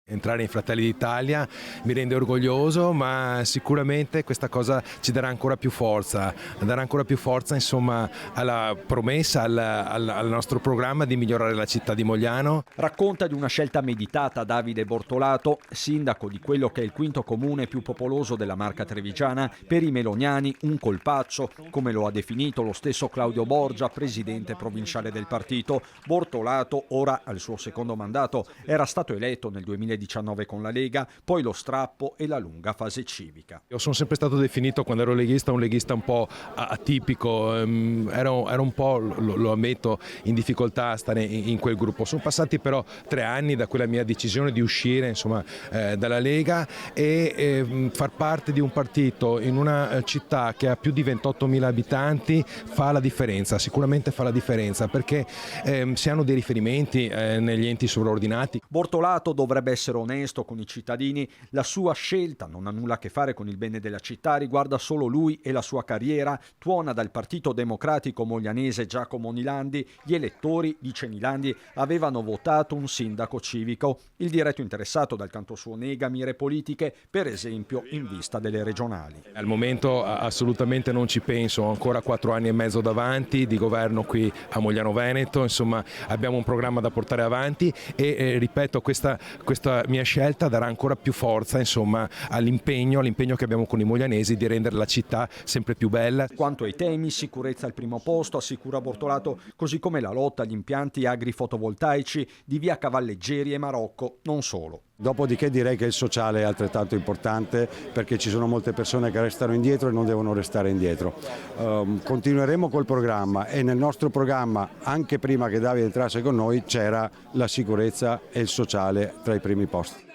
Entrare in Fratelli d'Italia mi rende orgoglioso, ma sicuramente questa cosa ci darà ancora più forza, insomma, alla promessa, al nostro programma di migliorare la città di Mogliano. Racconta di una scelta meditata Davide Bortolato, sindaco di quello che è il quinto comune più popoloso della Marca Trevigiana. Per i meloniani un colpaccio, come lo ha definito lo stesso Claudio Borgia, presidente provinciale del partito. Bortolato, ora al suo secondo mandato, era stato eletto nel 2019 con la Lega, poi lo strappo e la lunga fase civica. Io sono sempre stato definito, quando ero leghista, un leghista un po' atipico, ero un po', lo ammetto, in difficoltà a stare in quel gruppo. Sono passati però 3 anni da quella mia decisione di uscire, insomma, dalla Lega e far parte di un partito in una città che ha più di 28.000 abitanti fa la differenza, sicuramente fa la differenza, perché si hanno dei riferimenti negli enti sovraordinati. Bortolato dovrebbe essere onesto con i cittadini, la sua scelta non ha nulla a che fare con il bene della città, riguarda solo lui e la sua carriera. Tuona dal Partito Democratico moglianese Giacomo Nilandi. Gli elettori, dice Nilandi, avevano votato un sindaco civico. Il diretto interessato dal canto suo nega mire politiche, per esempio in vista delle regionali. Al momento assolutamente non ci penso, ho ancora 4 anni e mezzo davanti di governo qui a Mogliano Veneto, insomma abbiamo un programma da portare avanti e ripeto, questa mia scelta darà ancora più forza, insomma, all'impegno che abbiamo con i moglianesi di rendere la città sempre più bella. Quanto ai temi, sicurezza al primo posto, assicura Bortolato, così come la lotta agli impianti agri-fotovoltaici di via Cavalleggeri e Marocco, non solo. Dopodiché direi che il sociale è altrettanto importante, perché ci sono molte persone che restano indietro e non devono restare indietro. Continueremo col programma e nel nostro programma, anche prima che Davide entrasse con noi, c'era la sicurezza e il sociale tra i primi posti.